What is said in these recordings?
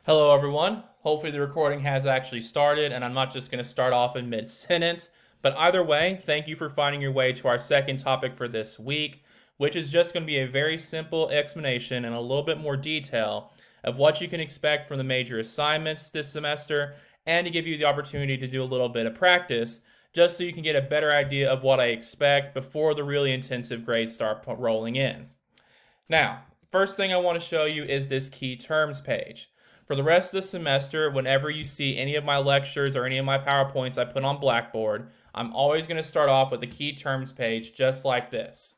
Hello, everyone. Hopefully, the recording has actually started, and I'm not just going to start off in mid sentence. But either way, thank you for finding your way to our second topic for this week, which is just going to be a very simple explanation and a little bit more detail of what you can expect from the major assignments this semester, and to give you the opportunity to do a little bit of practice just so you can get a better idea of what I expect before the really intensive grades start rolling in. Now, first thing I want to show you is this key terms page. For the rest of the semester, whenever you see any of my lectures or any of my PowerPoints I put on Blackboard, I'm always going to start off with the key terms page just like this.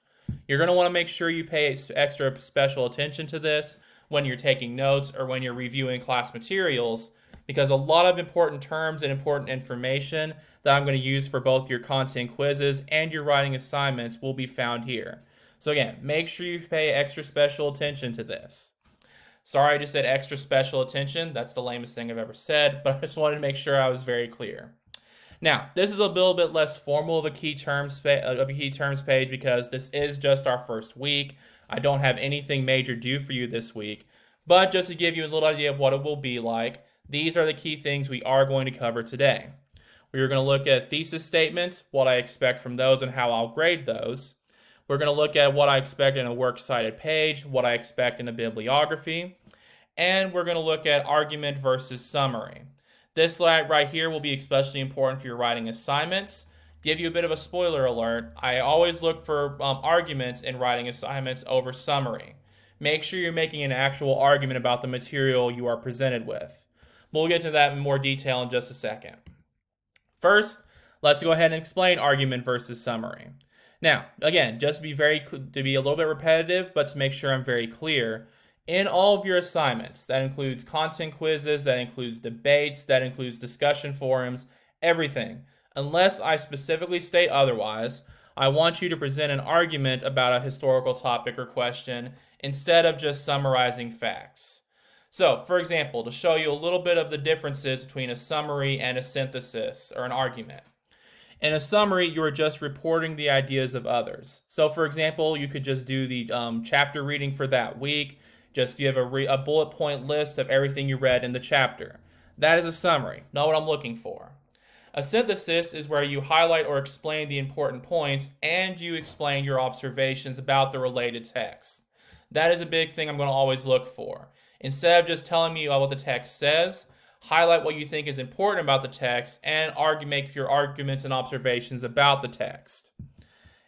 You're going to want to make sure you pay extra special attention to this when you're taking notes or when you're reviewing class materials, because a lot of important terms and important information that I'm going to use for both your content quizzes and your writing assignments will be found here. So again, make sure you pay extra special attention to this. Sorry, I just said extra special attention. That's the lamest thing I've ever said, but I just wanted to make sure I was very clear. Now, this is a little bit less formal of a key terms page because this is just our first week. I don't have anything major due for you this week, but just to give you a little idea of what it will be like, these are the key things we are going to cover today. We are going to look at thesis statements, what I expect from those and how I'll grade those. We're going to look at what I expect in a works cited page, what I expect in a bibliography, and we're going to look at argument versus summary. This slide right here will be especially important for your writing assignments. Give you a bit of a spoiler alert, I always look for arguments in writing assignments over summary. Make sure you're making an actual argument about the material you are presented with. We'll get to that in more detail in just a second. First, let's go ahead and explain argument versus summary. Now, again, just to be a little bit repetitive, but to make sure I'm very clear, in all of your assignments, that includes content quizzes, that includes debates, that includes discussion forums, everything, unless I specifically state otherwise, I want you to present an argument about a historical topic or question instead of just summarizing facts. So, for example, to show you a little bit of the differences between a summary and a synthesis or an argument. In a summary, you are just reporting the ideas of others. So, for example, you could just do the chapter reading for that week. Just give a bullet point list of everything you read in the chapter. That is a summary, not what I'm looking for. A synthesis is where you highlight or explain the important points and you explain your observations about the related text. That is a big thing I'm going to always look for. Instead of just telling me what the text says, highlight what you think is important about the text and make your arguments and observations about the text.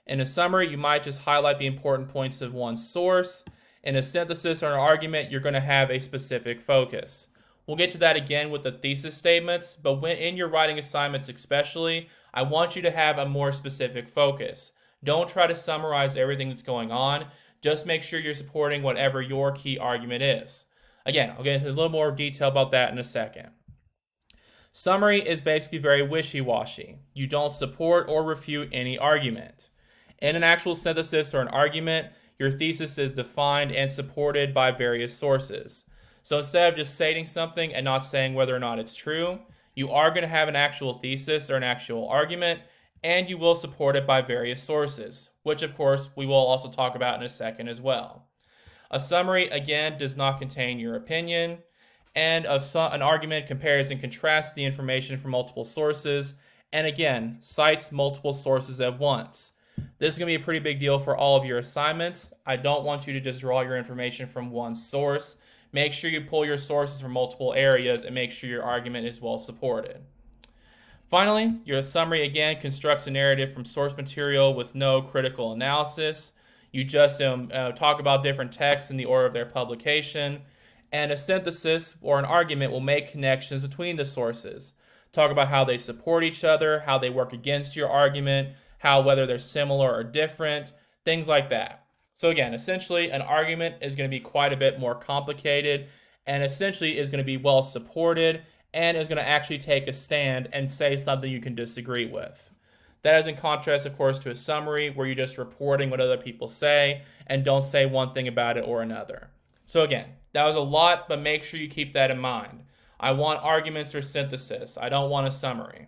In a summary, you might just highlight the important points of one source. In a synthesis or an argument, you're going to have a specific focus. We'll get to that again with the thesis statements, but when in your writing assignments especially, I want you to have a more specific focus. Don't try to summarize everything that's going on. Just make sure you're supporting whatever your key argument is. Again, I'll get into a little more detail about that in a second. Summary is basically very wishy-washy. You don't support or refute any argument. In an actual synthesis or an argument, your thesis is defined and supported by various sources. So instead of just stating something and not saying whether or not it's true, you are going to have an actual thesis or an actual argument, and you will support it by various sources, which of course we will also talk about in a second as well. A summary, again, does not contain your opinion, and an argument compares and contrasts the information from multiple sources, and again, cites multiple sources at once. This is going to be a pretty big deal for all of your assignments. I don't want you to just draw your information from one source. Make sure you pull your sources from multiple areas and make sure your argument is well supported. Finally, your summary again constructs a narrative from source material with no critical analysis. You just talk about different texts in the order of their publication. And a synthesis or an argument will make connections between the sources. Talk about how they support each other, how they work against your argument, whether they're similar or different, things like that. So again, essentially, an argument is going to be quite a bit more complicated and essentially is going to be well supported and is going to actually take a stand and say something you can disagree with. That is in contrast, of course, to a summary where you're just reporting what other people say and don't say one thing about it or another. So again, that was a lot, but make sure you keep that in mind. I want arguments or synthesis. I don't want a summary.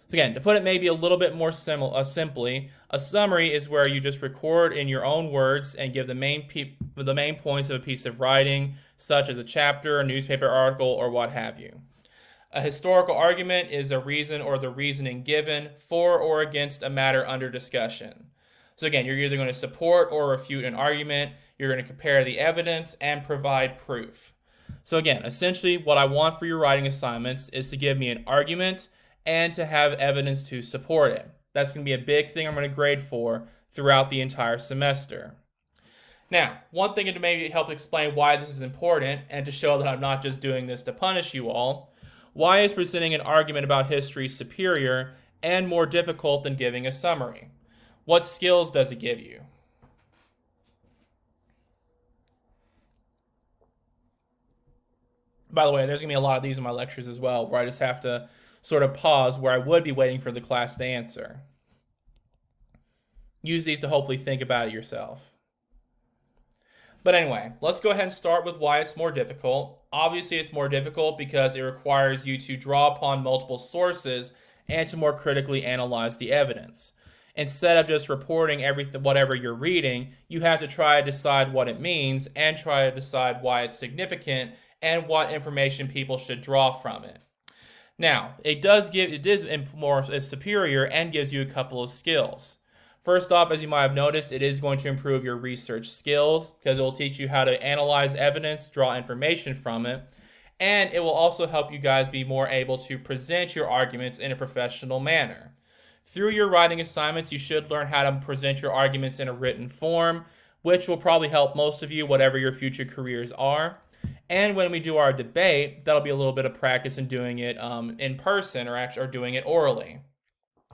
So again, to put it maybe a little bit more simply, a summary is where you just record in your own words and give the main points of a piece of writing, such as a chapter, a newspaper article, or what have you. A historical argument is a reason or the reasoning given for or against a matter under discussion. So again, you're either going to support or refute an argument, you're going to compare the evidence, and provide proof. So again, essentially what I want for your writing assignments is to give me an argument and to have evidence to support it. That's going to be a big thing I'm going to grade for throughout the entire semester. Now, one thing to maybe help explain why this is important and to show that I'm not just doing this to punish you all, why is presenting an argument about history superior and more difficult than giving a summary? What skills does it give you? By the way, there's going to be a lot of these in my lectures as well, where I just have to sort of pause where I would be waiting for the class to answer. Use these to hopefully think about it yourself. But anyway, let's go ahead and start with why it's more difficult. Obviously, it's more difficult because it requires you to draw upon multiple sources and to more critically analyze the evidence. Instead of just reporting whatever you're reading, you have to try to decide what it means and try to decide why it's significant and what information people should draw from it. Now, it is more superior and gives you a couple of skills. First off, as you might have noticed, it is going to improve your research skills because it will teach you how to analyze evidence, draw information from it, and it will also help you guys be more able to present your arguments in a professional manner. Through your writing assignments, you should learn how to present your arguments in a written form, which will probably help most of you, whatever your future careers are. And when we do our debate, that'll be a little bit of practice in doing it in person or doing it orally.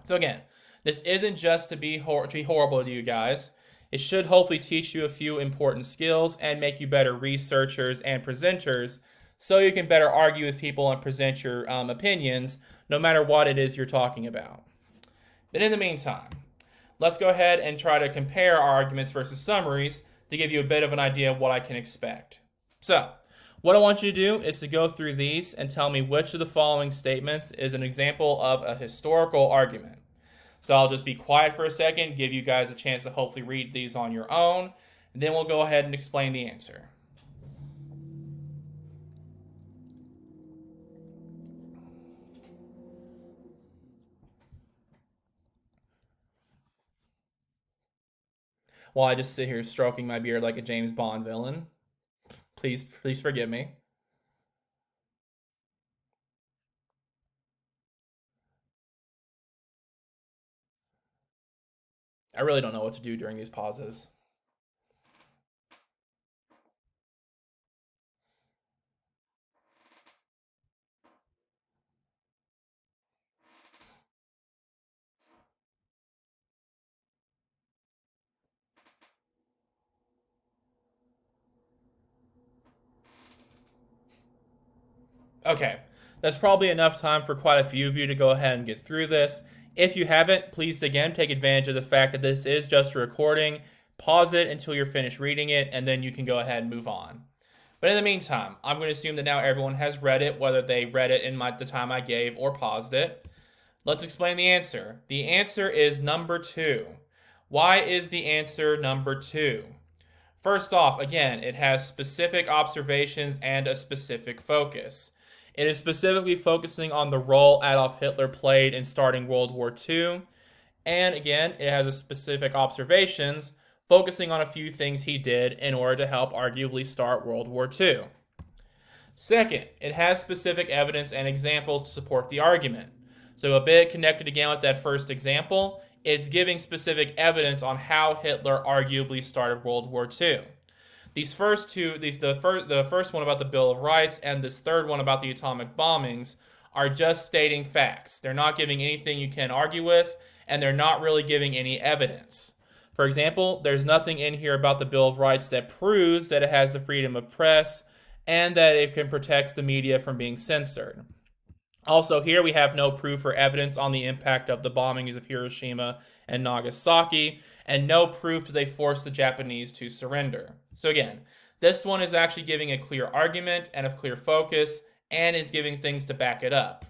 So again, this isn't just to be horrible to you guys. It should hopefully teach you a few important skills and make you better researchers and presenters so you can better argue with people and present your opinions no matter what it is you're talking about. But in the meantime, let's go ahead and try to compare our arguments versus summaries to give you a bit of an idea of what I can expect. So, what I want you to do is to go through these and tell me which of the following statements is an example of a historical argument. So I'll just be quiet for a second, give you guys a chance to hopefully read these on your own, and then we'll go ahead and explain the answer. While I just sit here stroking my beard like a James Bond villain. Please forgive me. I really don't know what to do during these pauses. Okay, that's probably enough time for quite a few of you to go ahead and get through this. If you haven't, please again take advantage of the fact that this is just a recording. Pause it until you're finished reading it, and then you can go ahead and move on. But in the meantime, I'm going to assume that now everyone has read it, whether they read it in the time I gave or paused it. Let's explain the answer. The answer is number 2. Why is the answer number 2? First off, again, it has specific observations and a specific focus. It is specifically focusing on the role Adolf Hitler played in starting World War II. And again, it has a specific observations focusing on a few things he did in order to help arguably start World War II. Second, it has specific evidence and examples to support the argument. So a bit connected again with that first example, it's giving specific evidence on how Hitler arguably started World War II. These first two, the first one about the Bill of Rights and this third one about the atomic bombings are just stating facts. They're not giving anything you can argue with, and they're not really giving any evidence. For example, there's nothing in here about the Bill of Rights that proves that it has the freedom of press and that it can protect the media from being censored. Also, here we have no proof or evidence on the impact of the bombings of Hiroshima and Nagasaki, and no proof that they forced the Japanese to surrender. So again, this one is actually giving a clear argument and a clear focus, and is giving things to back it up.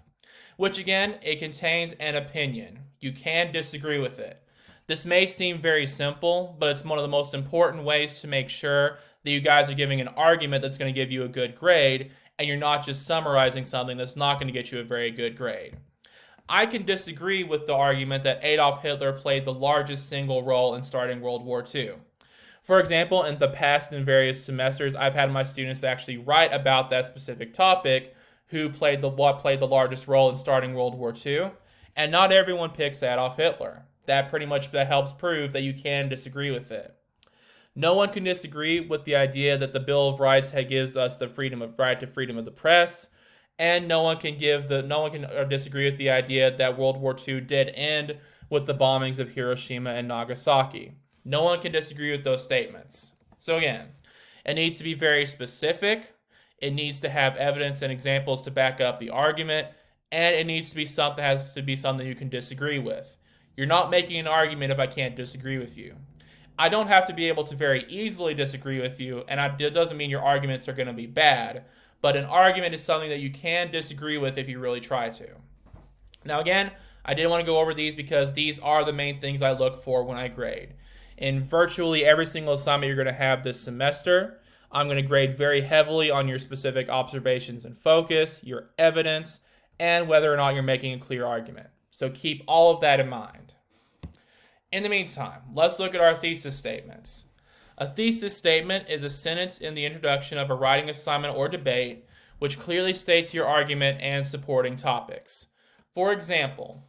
which again, it contains an opinion. You can disagree with it. This may seem very simple, but it's one of the most important ways to make sure that you guys are giving an argument that's going to give you a good grade, and you're not just summarizing something that's not going to get you a very good grade. I can disagree with the argument that Adolf Hitler played the largest single role in starting World War II. For example, in the past, in various semesters, I've had my students actually write about that specific topic, who played the largest role in starting World War II, and not everyone picks Adolf Hitler. That helps prove that you can disagree with it. No one can disagree with the idea that the Bill of Rights gives us the right to freedom of the press, and no one can disagree with the idea that World War II did end with the bombings of Hiroshima and Nagasaki. No one can disagree with those statements. So again, it needs to be very specific, it needs to have evidence and examples to back up the argument, and it needs to be something you can disagree with. You're not making an argument if I can't disagree with you. I don't have to be able to very easily disagree with you, and it doesn't mean your arguments are going to be bad, but an argument is something that you can disagree with if you really try to. Now again, I did want to go over these because these are the main things I look for when I grade. In virtually every single assignment you're going to have this semester, I'm going to grade very heavily on your specific observations and focus, your evidence, and whether or not you're making a clear argument. So keep all of that in mind. In the meantime, let's look at our thesis statements. A thesis statement is a sentence in the introduction of a writing assignment or debate which clearly states your argument and supporting topics. For example,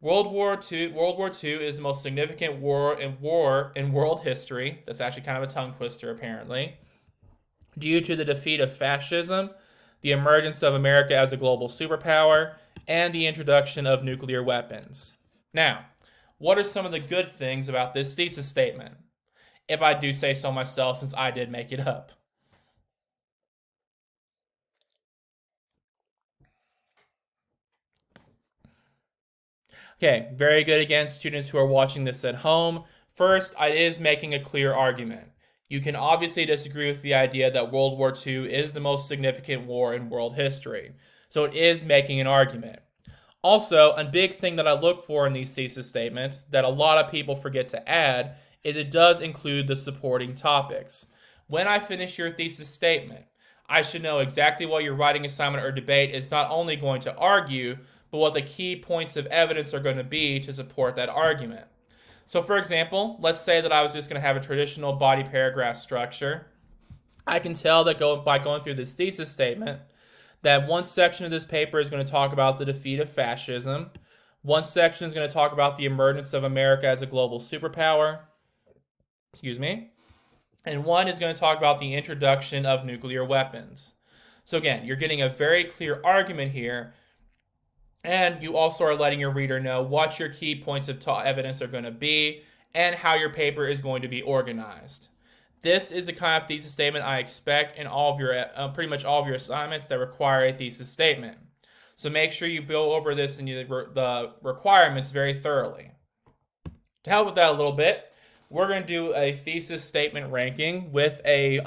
World War II is the most significant war in world history. That's actually kind of a tongue twister, apparently. Due to the defeat of fascism, the emergence of America as a global superpower, and the introduction of nuclear weapons. Now, what are some of the good things about this thesis statement? If I do say so myself, since I did make it up. Okay, very good again, students who are watching this at home. First, it is making a clear argument. You can obviously disagree with the idea that World War II is the most significant war in world history. So it is making an argument. Also, a big thing that I look for in these thesis statements that a lot of people forget to add is it does include the supporting topics. When I finish your thesis statement, I should know exactly what your writing assignment or debate is not only going to argue, but what the key points of evidence are going to be to support that argument. So for example, let's say that I was just going to have a traditional body paragraph structure. I can tell that by going through this thesis statement that one section of this paper is going to talk about the defeat of fascism. One section is going to talk about the emergence of America as a global superpower. And one is going to talk about the introduction of nuclear weapons. So again, you're getting a very clear argument here, and you also are letting your reader know what your key points of evidence are going to be and how your paper is going to be organized. This is the kind of thesis statement I expect in all of your, pretty much all of your assignments that require a thesis statement. So make sure you go over this in the requirements very thoroughly. To help with that a little bit, we're going to do a thesis statement ranking with a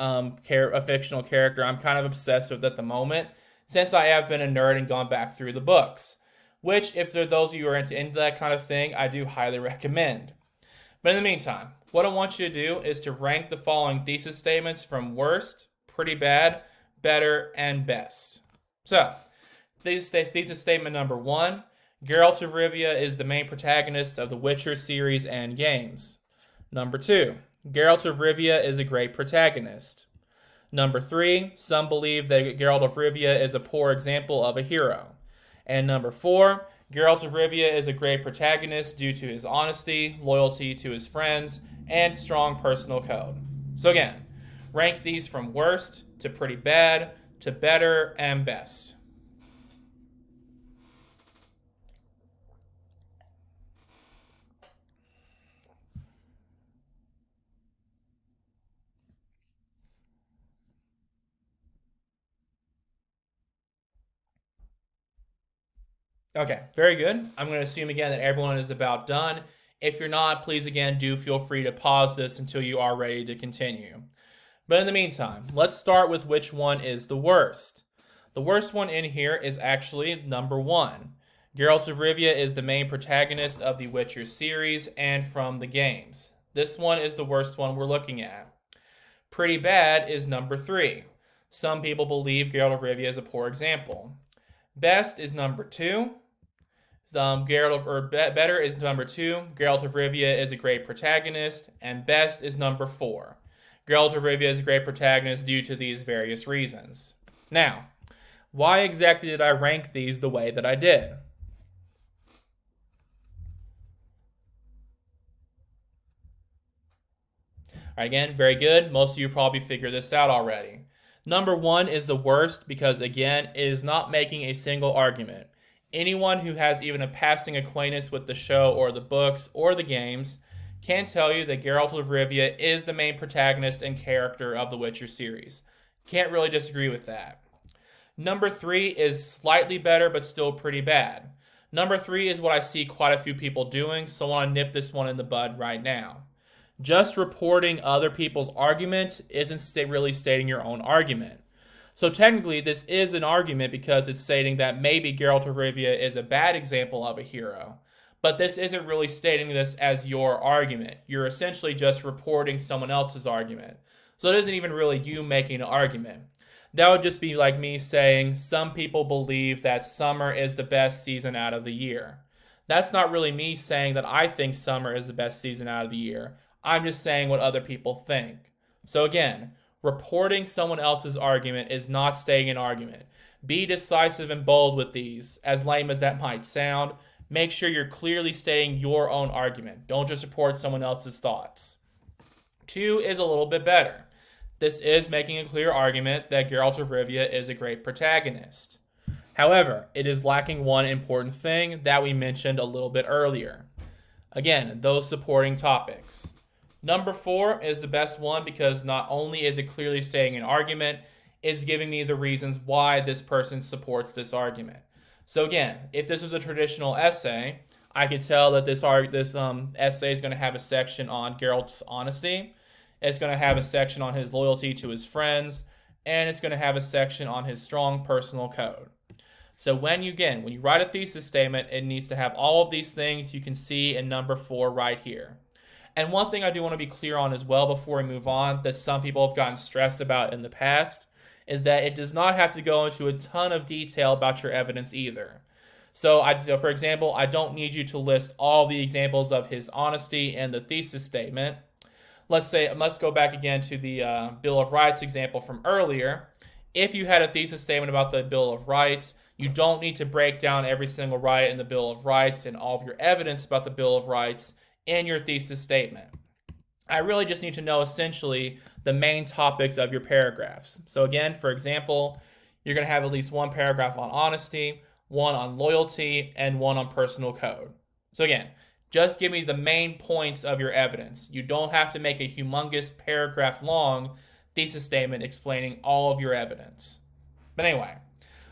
fictional character I'm kind of obsessed with at the moment, since I have been a nerd and gone back through the books, which, if there are those of you who are into that kind of thing, I do highly recommend. But in the meantime, what I want you to do is to rank the following thesis statements from worst, pretty bad, better, and best. So, thesis statement number 1, Geralt of Rivia is the main protagonist of the Witcher series and games. Number 2, Geralt of Rivia is a great protagonist. Number 3, some believe that Geralt of Rivia is a poor example of a hero. And number 4, Geralt of Rivia is a great protagonist due to his honesty, loyalty to his friends, and strong personal code. So again, rank these from worst to pretty bad to better and best. Okay, very good. I'm going to assume again that everyone is about done. If you're not, please again do feel free to pause this until you are ready to continue. But in the meantime, let's start with which one is the worst. The worst one in here is actually number 1. Geralt of Rivia is the main protagonist of the Witcher series and from the games. This one is the worst one we're looking at. Pretty bad is number 3. Some people believe Geralt of Rivia is a poor example. Best is number 2. Better is number 2. Geralt of Rivia is a great protagonist, and best is number 4. Geralt of Rivia is a great protagonist due to these various reasons. Now, why exactly did I rank these the way that I did? All right, again, very good. Most of you probably figured this out already. Number 1 is the worst because, again, it is not making a single argument. Anyone who has even a passing acquaintance with the show or the books or the games can tell you that Geralt of Rivia is the main protagonist and character of the Witcher series. Can't really disagree with that. Number 3 is slightly better but still pretty bad. Number 3 is what I see quite a few people doing, so I want to nip this one in the bud right now. Just reporting other people's argument isn't really stating your own argument. So technically, this is an argument because it's stating that maybe Geralt of Rivia is a bad example of a hero. But this isn't really stating this as your argument. You're essentially just reporting someone else's argument. So it isn't even really you making an argument. That would just be like me saying some people believe that summer is the best season out of the year. That's not really me saying that I think summer is the best season out of the year. I'm just saying what other people think. So again, reporting someone else's argument is not stating an argument. Be decisive and bold with these. As lame as that might sound, make sure you're clearly stating your own argument. Don't just report someone else's thoughts. 2 is a little bit better. This is making a clear argument that Geralt of Rivia is a great protagonist. However, it is lacking one important thing that we mentioned a little bit earlier. Again, those supporting topics. Number 4 is the best one because not only is it clearly stating an argument, it's giving me the reasons why this person supports this argument. So again, if this was a traditional essay, I could tell that this essay is going to have a section on Geralt's honesty, it's going to have a section on his loyalty to his friends, and it's going to have a section on his strong personal code. So when you write a thesis statement, it needs to have all of these things you can see in number 4 right here. And one thing I do want to be clear on as well before we move on that some people have gotten stressed about in the past is that it does not have to go into a ton of detail about your evidence either. So for example, I don't need you to list all the examples of his honesty in the thesis statement. Let's go back again to the Bill of Rights example from earlier. If you had a thesis statement about the Bill of Rights, you don't need to break down every single right in the Bill of Rights and all of your evidence about the Bill of Rights in your thesis statement. I really just need to know essentially the main topics of your paragraphs. So again, for example, you're going to have at least one paragraph on honesty, one on loyalty, and one on personal code. So again, just give me the main points of your evidence. You don't have to make a humongous paragraph long thesis statement explaining all of your evidence. But anyway,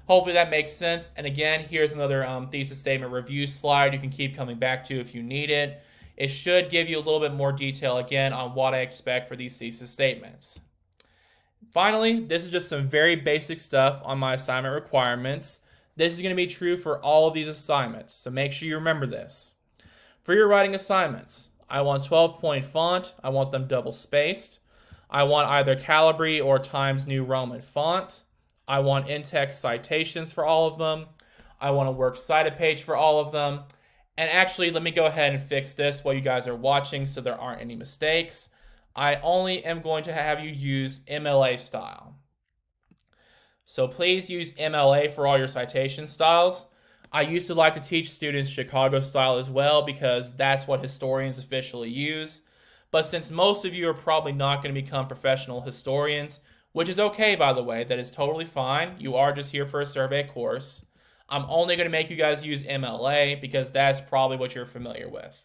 hopefully that makes sense. And again, here's another thesis statement review slide you can keep coming back to if you need it. It should give you a little bit more detail again on what I expect for these thesis statements. Finally, this is just some very basic stuff on my assignment requirements. This is going to be true for all of these assignments, so make sure you remember this. For your writing assignments, I want 12-point font. I want them double spaced. I want either Calibri or Times New Roman font. I want in-text citations for all of them. I want a works cited page for all of them. And actually, let me go ahead and fix this while you guys are watching so there aren't any mistakes. I only am going to have you use MLA style. So please use MLA for all your citation styles. I used to like to teach students Chicago style as well because that's what historians officially use. But since most of you are probably not going to become professional historians, which is okay, by the way, that is totally fine. You are just here for a survey course. I'm only going to make you guys use MLA because that's probably what you're familiar with.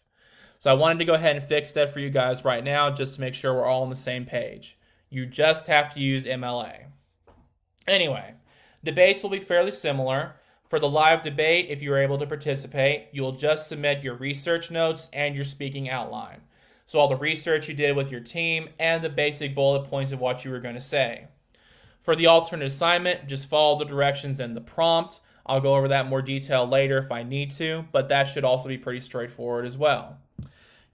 So I wanted to go ahead and fix that for you guys right now just to make sure we're all on the same page. You just have to use MLA. Anyway, debates will be fairly similar. For the live debate, if you're able to participate, you'll just submit your research notes and your speaking outline. So all the research you did with your team and the basic bullet points of what you were going to say. For the alternate assignment, just follow the directions in the prompt. I'll go over that in more detail later if I need to, but that should also be pretty straightforward as well.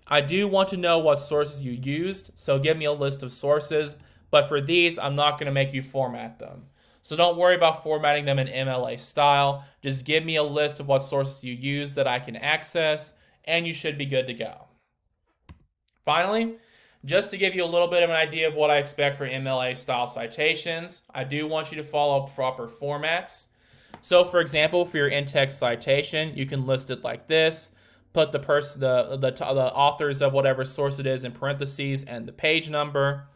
I do want to know what sources you used, so give me a list of sources, but for these, I'm not going to make you format them. So don't worry about formatting them in MLA style. Just give me a list of what sources you use that I can access, and you should be good to go. Finally, just to give you a little bit of an idea of what I expect for MLA style citations, I do want you to follow proper formats. So for example, for your in-text citation, you can list it like this. Put the authors of whatever source it is in parentheses and the page number.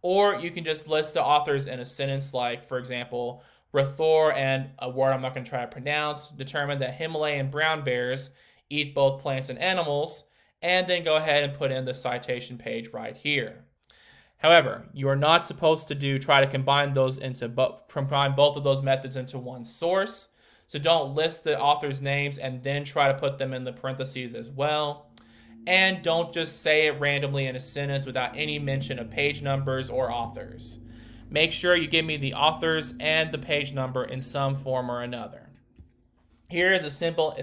Or you can just list the authors in a sentence like, for example, Rathor and a word I'm not going to try to pronounce determined that Himalayan brown bears eat both plants and animals, and then go ahead and put in the citation page right here. However, you are not supposed to try to combine both of those methods into one source. So don't list the author's names and then try to put them in the parentheses as well. And don't just say it randomly in a sentence without any mention of page numbers or authors. Make sure you give me the authors and the page number in some form or another. Here is a sample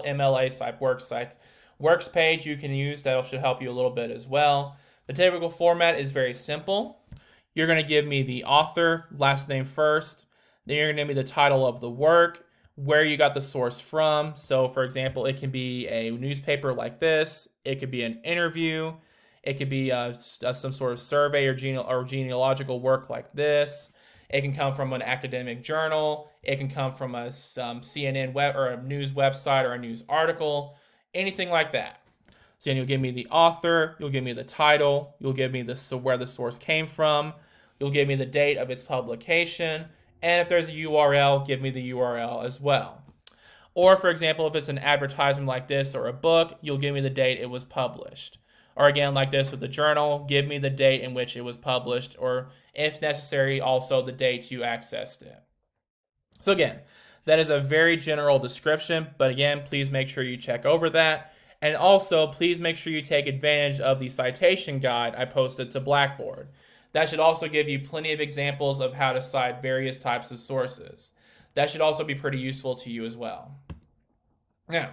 MLA works page you can use that should help you a little bit as well. The typical format is very simple. You're going to give me the author, last name first. Then you're going to give me the title of the work, where you got the source from. So for example, it can be a newspaper like this. It could be an interview. It could be some sort of survey or genealogical work like this. It can come from an academic journal. It can come from a CNN web or a news website or a news article, anything like that. So then you'll give me the author, you'll give me the title, you'll give me where the source came from, you'll give me the date of its publication, and if there's a URL, give me the URL as well. Or for example, if it's an advertisement like this or a book, you'll give me the date it was published. Or again, like this with the journal, give me the date in which it was published, or if necessary, also the date you accessed it. So again, that is a very general description, but again, please make sure you check over that. And also, please make sure you take advantage of the citation guide I posted to Blackboard. That should also give you plenty of examples of how to cite various types of sources. That should also be pretty useful to you as well. Now,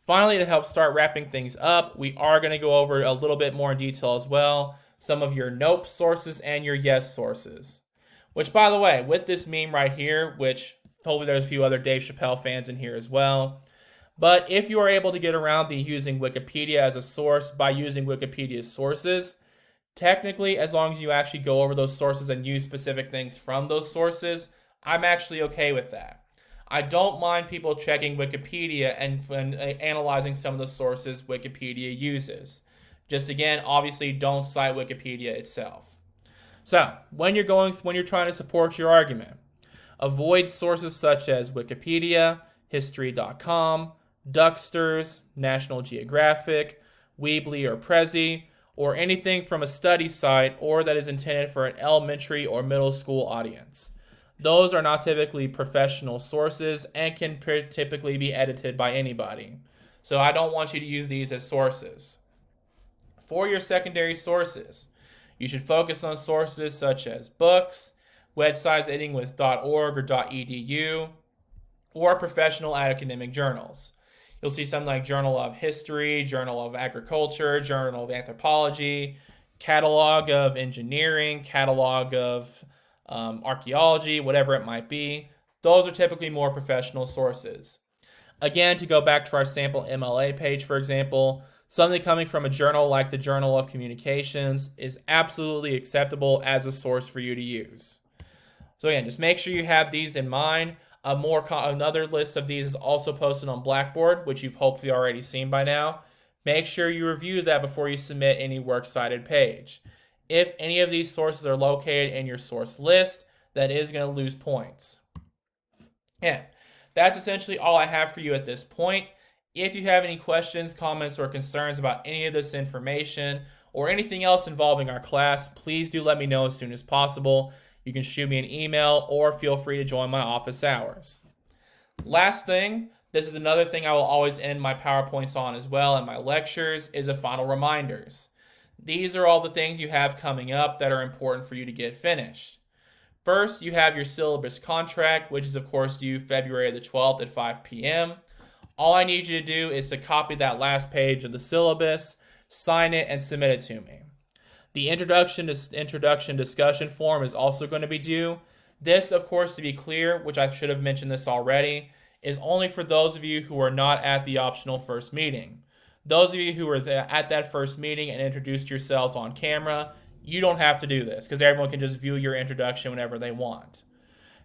finally, to help start wrapping things up, we are going to go over a little bit more in detail as well, some of your nope sources and your yes sources. Which, by the way, with this meme right here, which hopefully there's a few other Dave Chappelle fans in here as well, but if you are able to get around using Wikipedia as a source by using Wikipedia's sources, technically, as long as you actually go over those sources and use specific things from those sources, I'm actually okay with that. I don't mind people checking Wikipedia and analyzing some of the sources Wikipedia uses. Just again, obviously don't cite Wikipedia itself. So, when you're trying to support your argument, avoid sources such as Wikipedia, History.com, Ducksters, National Geographic, Weebly or Prezi, or anything from a study site or that is intended for an elementary or middle school audience. Those are not typically professional sources and can typically be edited by anybody. So I don't want you to use these as sources. For your secondary sources, you should focus on sources such as books, websites ending with .org or .edu, or professional academic journals. You'll see something like Journal of History, Journal of Agriculture, Journal of Anthropology, Catalog of Engineering, Catalog of Archaeology, whatever it might be. Those are typically more professional sources. Again, to go back to our sample MLA page, for example, something coming from a journal like the Journal of Communications is absolutely acceptable as a source for you to use. So again, just make sure you have these in mind. Another list of these is also posted on Blackboard, which you've hopefully already seen by now. Make sure you review that before you submit any works cited page. If any of these sources are located in your source list, that is going to lose points. Yeah, that's essentially all I have for you at this point. If you have any questions, comments, or concerns about any of this information or anything else involving our class, please do let me know as soon as possible. You can shoot me an email or feel free to join my office hours. Last thing, this is another thing I will always end my PowerPoints on as well in my lectures, is a final reminders. These are all the things you have coming up that are important for you to get finished. First, you have your syllabus contract, which is of course due February the 12th at 5 p.m. All I need you to do is to copy that last page of the syllabus, sign it, and submit it to me. The introduction discussion form is also going to be due. This, of course, to be clear, which I should have mentioned this already, is only for those of you who are not at the optional first meeting. Those of you who were at that first meeting and introduced yourselves on camera, you don't have to do this because everyone can just view your introduction whenever they want.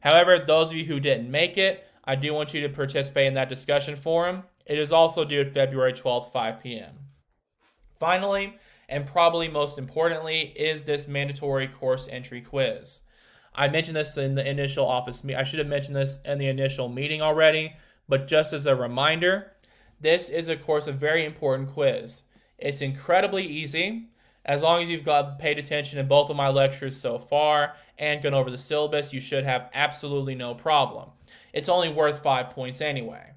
However, those of you who didn't make it, I do want you to participate in that discussion forum. It is also due at February 12th, 5 p.m. Finally, and probably most importantly, is this mandatory course entry quiz. I mentioned this in the initial office meeting. I should have mentioned this in the initial meeting already, but just as a reminder, this is, of course, a very important quiz. It's incredibly easy. As long as you've paid attention in both of my lectures so far and gone over the syllabus, you should have absolutely no problem. It's only worth 5 points anyway.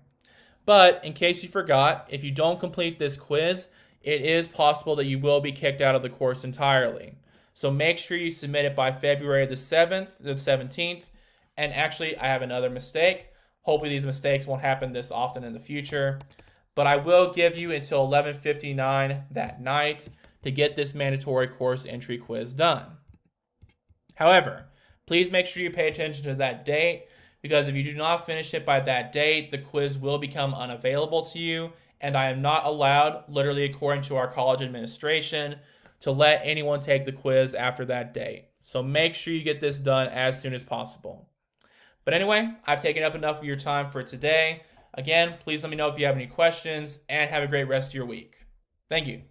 But in case you forgot, if you don't complete this quiz, it is possible that you will be kicked out of the course entirely. So make sure you submit it by February the 17th. And actually, I have another mistake. Hopefully these mistakes won't happen this often in the future. But I will give you until 11:59 that night to get this mandatory course entry quiz done. However, please make sure you pay attention to that date, because if you do not finish it by that date, the quiz will become unavailable to you, and I am not allowed, literally according to our college administration, to let anyone take the quiz after that date. So make sure you get this done as soon as possible. But anyway, I've taken up enough of your time for today. Again, please let me know if you have any questions, and have a great rest of your week. Thank you.